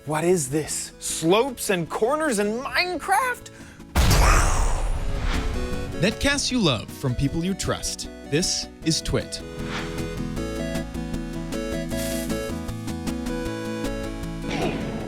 What is this? Slopes and corners in Minecraft? Netcasts you love from people you trust. This is Twit.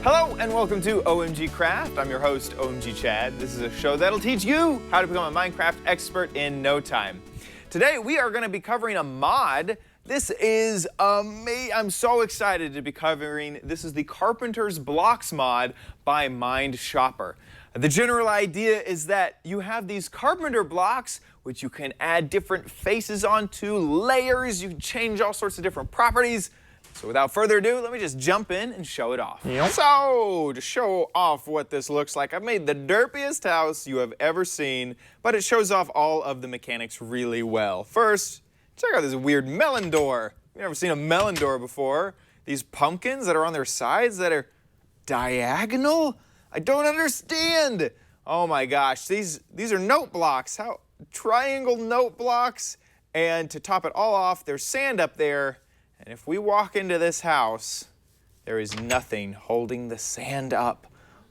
Hello and welcome to OMGcraft. I'm your host, OMGchad. This is a show that'll teach you how to become a Minecraft expert in no time. Today we are going to be covering a mod. This is amazing. I'm so excited to be covering. This is the Carpenters Blocks Mod by MindShopper. The general idea is that you have these carpenter blocks which you can add different faces onto, layers, you can change all sorts of different properties. So without further ado, let me just jump in and show it off. Yep. So, to show off what this looks like, I've made the derpiest house you have ever seen, but it shows off all of the mechanics really well. First, check out this weird melon door. You've never seen a melon door before. These pumpkins that are on their sides that are diagonal? I don't understand. Oh my gosh, these are note blocks. How triangle note blocks. And to top it all off, there's sand up there. And if we walk into this house, there is nothing holding the sand up.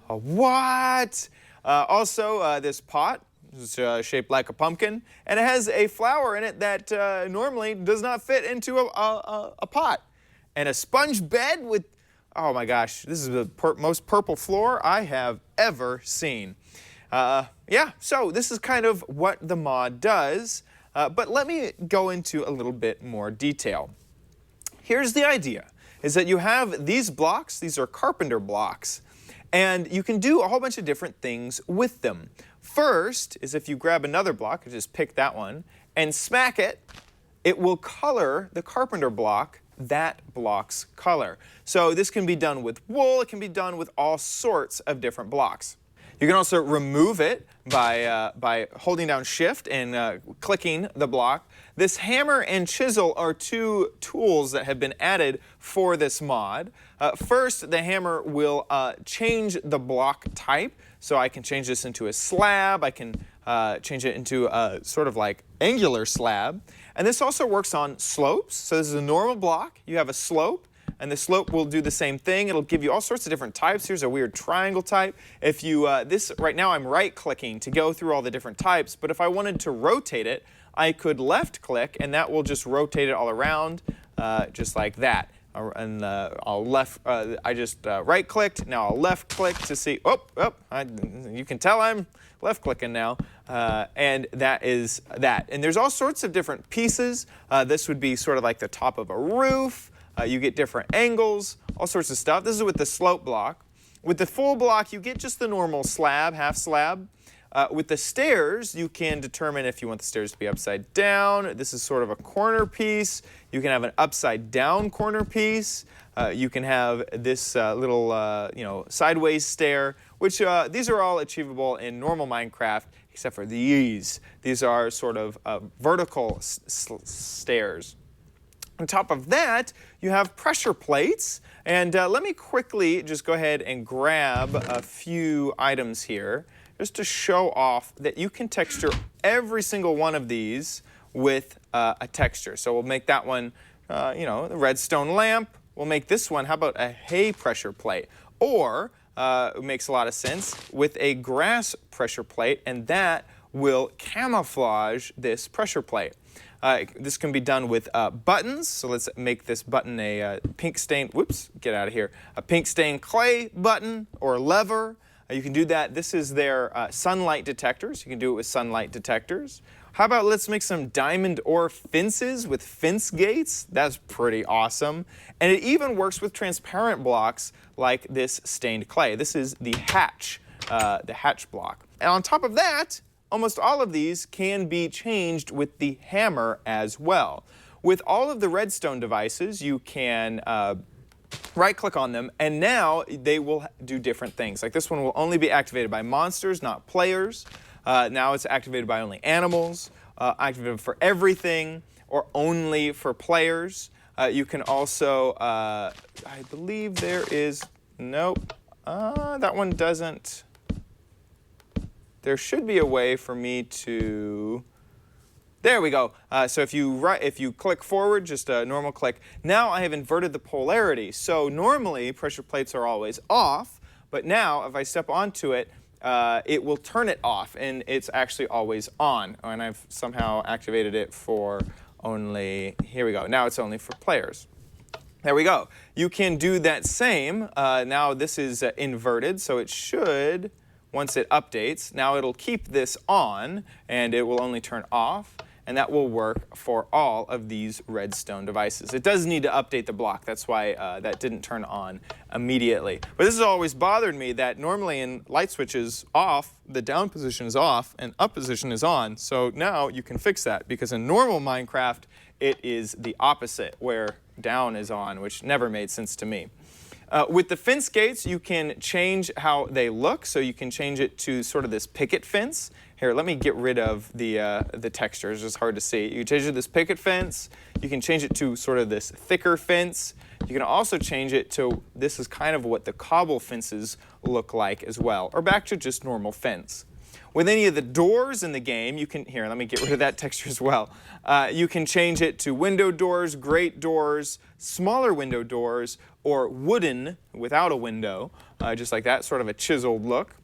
What? Also, this pot is shaped like a pumpkin, and it has a flower in it that normally does not fit into a pot. And a sponge bed with, oh my gosh, this is the most purple floor I have ever seen. Yeah, so this is kind of what the mod does, but let me go into a little bit more detail. Here's the idea, is that you have these blocks, these are carpenter blocks, and you can do a whole bunch of different things with them. First is if you grab another block, just pick that one, and smack it, it will color the carpenter block that block's color. So this can be done with wool, it can be done with all sorts of different blocks. You can also remove it by holding down Shift and clicking the block. This hammer and chisel are two tools that have been added for this mod. First, the hammer will change the block type. So I can change this into a slab. I can change it into a sort of like angular slab. And this also works on slopes. So this is a normal block. You have a slope. And the slope will do the same thing. It'll give you all sorts of different types. Here's a weird triangle type. If you, right now I'm right-clicking to go through all the different types, but if I wanted to rotate it, I could left-click, and that will just rotate it all around, just like that. And I just right-clicked, now I'll left-click to see, you can tell I'm left-clicking now, and that is that. And there's all sorts of different pieces. This would be sort of like the top of a roof. You get different angles, all sorts of stuff. This is with the slope block. With the full block, you get just the normal slab, half slab. With the stairs, you can determine if you want the stairs to be upside down. This is sort of a corner piece. You can have an upside down corner piece. You can have this little, sideways stair, which these are all achievable in normal Minecraft, except for these. These are sort of vertical stairs. On top of that, you have pressure plates. And let me quickly just go ahead and grab a few items here just to show off that you can texture every single one of these with a texture. So we'll make that one, the redstone lamp. We'll make this one, how about a hay pressure plate? Or, it makes a lot of sense, with a grass pressure plate, and that will camouflage this pressure plate. This can be done with buttons, so let's make this button a pink stained, get out of here, a pink stained clay button or lever. You can do that. This is their sunlight detectors. You can do it with sunlight detectors. How about let's make some diamond ore fences with fence gates? That's pretty awesome. And it even works with transparent blocks like this stained clay. This is the hatch block. And on top of that, almost all of these can be changed with the hammer as well. With all of the redstone devices, you can right-click on them, and now they will do different things. Like this one will only be activated by monsters, not players. Now it's activated by only animals, activated for everything, or only for players. You can also, I believe there is, nope, that one doesn't. There should be a way for me to There we go. So if you click forward, just a normal click, now I have inverted the polarity. So normally pressure plates are always off, but now if I step onto it, it will turn it off, and it's actually always on. And I've somehow activated it for only, here we go. Now it's only for players. There we go. You can do that same. Now this is inverted, so it should, once it updates, now it'll keep this on, and it will only turn off, and that will work for all of these redstone devices. It does need to update the block. That's why that didn't turn on immediately. But this has always bothered me that normally in light switches off, the down position is off, and up position is on. So now you can fix that, because in normal Minecraft, it is the opposite, where down is on, which never made sense to me. With the fence gates, you can change how they look. So you can change it to sort of this picket fence. Here, let me get rid of the texture. It's just hard to see. You can change it to this picket fence. You can change it to sort of this thicker fence. You can also change it to, this is kind of what the cobble fences look like as well, or back to just normal fence. With any of the doors in the game, you can, here, let me get rid of that texture as well. You can change it to window doors, grate doors, smaller window doors, or wooden without a window, just like that, sort of a chiseled look.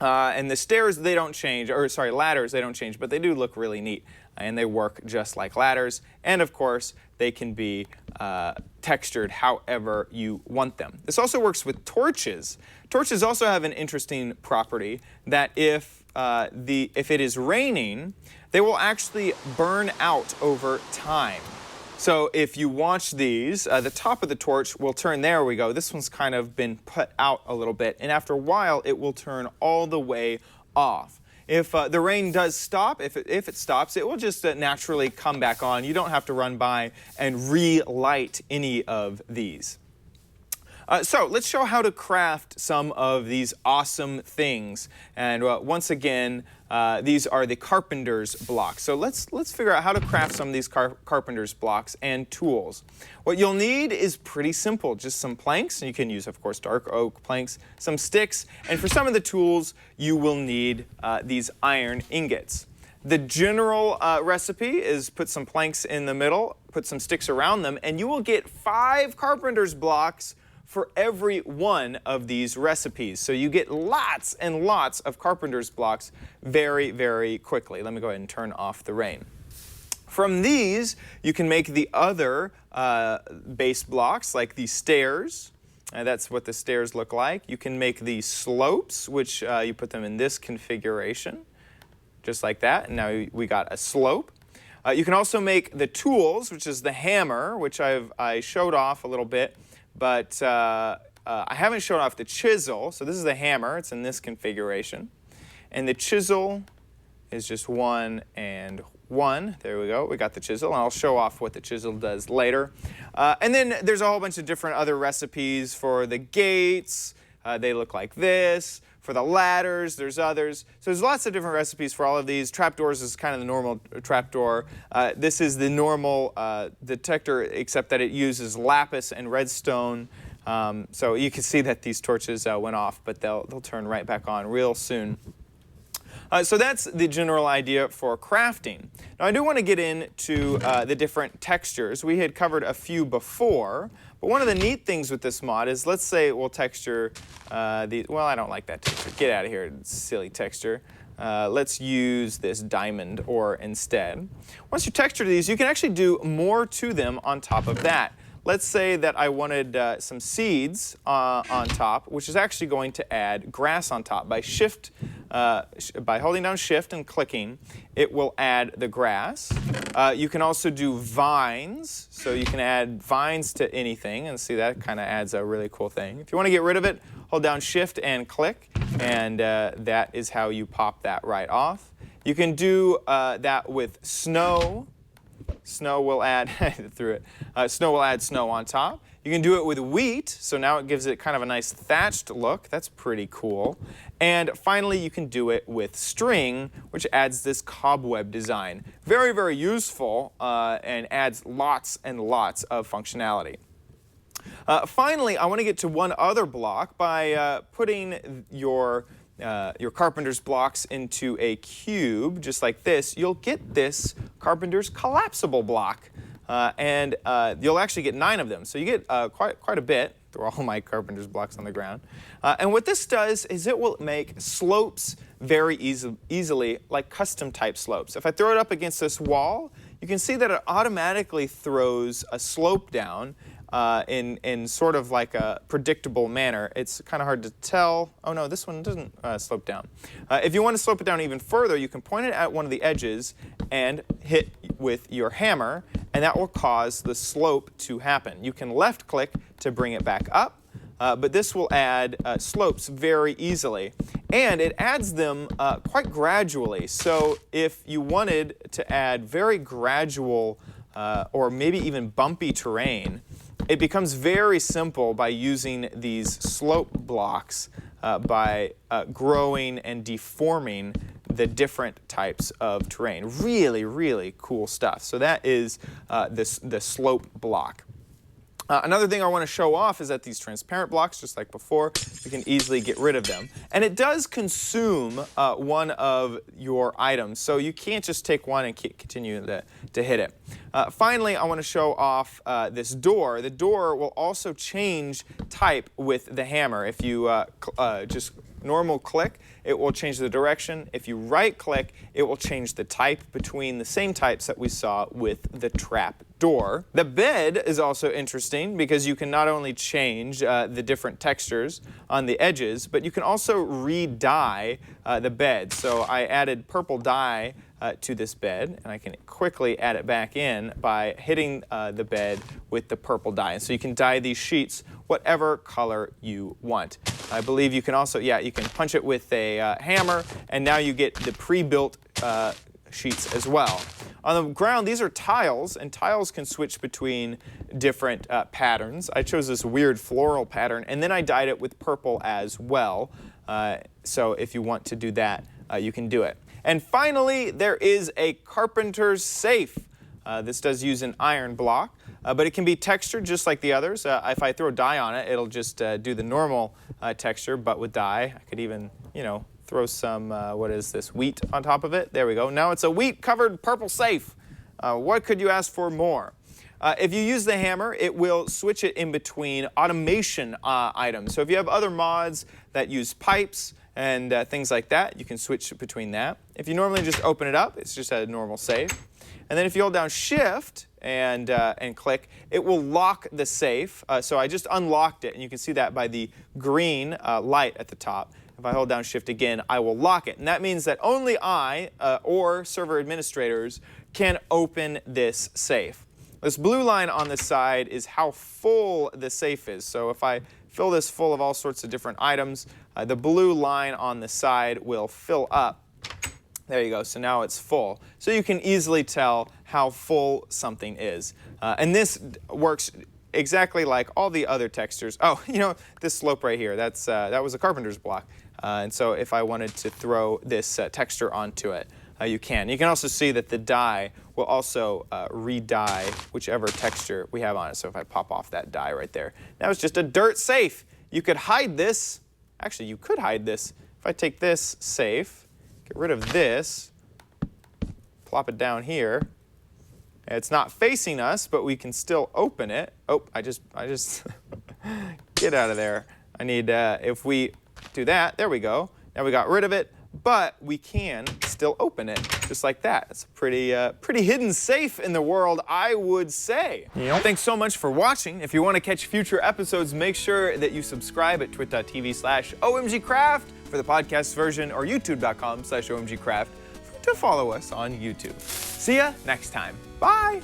And the stairs, they don't change, or sorry, ladders, they don't change, but they do look really neat, and they work just like ladders. And of course, they can be textured however you want them. This also works with torches. Torches also have an interesting property that if it is raining, they will actually burn out over time. So if you watch these, the top of the torch will turn, there we go. This one's kind of been put out a little bit, and after a while, it will turn all the way off. If the rain does stop, if it stops, it will just naturally come back on. You don't have to run by and relight any of these. So let's show how to craft some of these awesome things. And once again, these are the Carpenter's Blocks. So let's figure out how to craft some of these Carpenter's Blocks and tools. What you'll need is pretty simple, just some planks. You can use, of course, dark oak planks, some sticks, and for some of the tools, you will need these iron ingots. The general recipe is put some planks in the middle, put some sticks around them, and you will get 5 Carpenter's Blocks for every one of these recipes. So you get lots and lots of Carpenter's Blocks very, very quickly. Let me go ahead and turn off the rain. From these, you can make the other base blocks, like the stairs. That's what the stairs look like. You can make the slopes, which you put them in this configuration, just like that. And now we got a slope. You can also make the tools, which is the hammer, which I showed off a little bit. But I haven't shown off the chisel. So this is the hammer. It's in this configuration. And the chisel is just 1 and 1. There we go. We got the chisel. And I'll show off what the chisel does later. And then there's a whole bunch of different other recipes for the gates. They look like this. For the ladders, there's others. So there's lots of different recipes for all of these. Trapdoors is kind of the normal trapdoor. This is the normal detector, except that it uses lapis and redstone. So you can see that these torches went off, but they'll turn right back on real soon. So that's the general idea for crafting. Now I do want to get into the different textures. We had covered a few before, but one of the neat things with this mod is, let's say we'll texture well, I don't like that texture. Get out of here, silly texture. Let's use this diamond ore instead. Once you texture these, you can actually do more to them on top of that. Let's say that I wanted some seeds on top, which is actually going to add grass on top. By holding down Shift and clicking, it will add the grass. You can also do vines, so you can add vines to anything, and see that kind of adds a really cool thing. If you want to get rid of it, hold down Shift and click, and that is how you pop that right off. You can do that with snow. Snow will add snow will add snow on top. You can do it with wheat, so now it gives it kind of a nice thatched look. That's pretty cool. And finally, you can do it with string, which adds this cobweb design. Very, very useful and adds lots and lots of functionality. Finally, I want to get to one other block by putting your your carpenter's blocks into a cube, just like this, you'll get this carpenter's collapsible block. And you'll actually get 9 of them. So you get quite a bit. Throw all my carpenter's blocks on the ground. And what this does is it will make slopes very easily, like custom type slopes. If I throw it up against this wall, you can see that it automatically throws a slope down in sort of like a predictable manner. It's kind of hard to tell. Oh no, this one doesn't slope down. If you want to slope it down even further, you can point it at one of the edges and hit with your hammer, and that will cause the slope to happen. You can left click to bring it back up, but this will add slopes very easily. And it adds them quite gradually. So if you wanted to add very gradual or maybe even bumpy terrain, it becomes very simple by using these slope blocks by growing and deforming the different types of terrain. Really, really cool stuff. So that is the slope block. Another thing I want to show off is that these transparent blocks, just like before, you can easily get rid of them. And it does consume one of your items, so you can't just take one and continue to hit it. Finally, I want to show off this door. The door will also change type with the hammer. If you just normal click, it will change the direction. If you right click, it will change the type between the same types that we saw with the trapdoor. The bed is also interesting because you can not only change the different textures on the edges, but you can also re-dye the bed. So I added purple dye to this bed, and I can quickly add it back in by hitting the bed with the purple dye. And so you can dye these sheets whatever color you want. I believe you can also, you can punch it with a hammer, and now you get the pre-built sheets as well. On the ground, these are tiles, and tiles can switch between different patterns. I chose this weird floral pattern, and then I dyed it with purple as well. So if you want to do that, you can do it. And finally, there is a carpenter's safe. This does use an iron block, but it can be textured just like the others. If I throw dye on it, it'll just do the normal texture, but with dye. I could even, throw some, what is this, wheat on top of it. There we go. Now it's a wheat-covered purple safe. What could you ask for more? If you use the hammer, it will switch it in between automation items. So if you have other mods that use pipes and things like that, you can switch between that. If you normally just open it up, it's just a normal safe. And then if you hold down Shift and click, it will lock the safe. So I just unlocked it, and you can see that by the green light at the top. If I hold down Shift again, I will lock it. And that means that only I or server administrators can open this safe. This blue line on the side is how full the safe is. So if I fill this full of all sorts of different items, the blue line on the side will fill up. There you go, so now it's full. So you can easily tell how full something is. And this works exactly like all the other textures. Oh, this slope right here, that was a carpenter's block. And so if I wanted to throw this texture onto it, you can. You can also see that the dye will also re-dye whichever texture we have on it. So if I pop off that dye right there, now it's just a dirt safe. You could hide this. Actually, you could hide this. If I take this safe, get rid of this, plop it down here. It's not facing us, but we can still open it. Oh, I just get out of there. I need, if we do that, there we go. Now we got rid of it, but we can still open it just like that. It's a pretty hidden safe in the world, I would say. Yep. Thanks so much for watching. If you want to catch future episodes, make sure that you subscribe at twit.tv/OMGcraft for the podcast version, or youtube.com/OMGcraft to follow us on YouTube. See ya next time. Bye.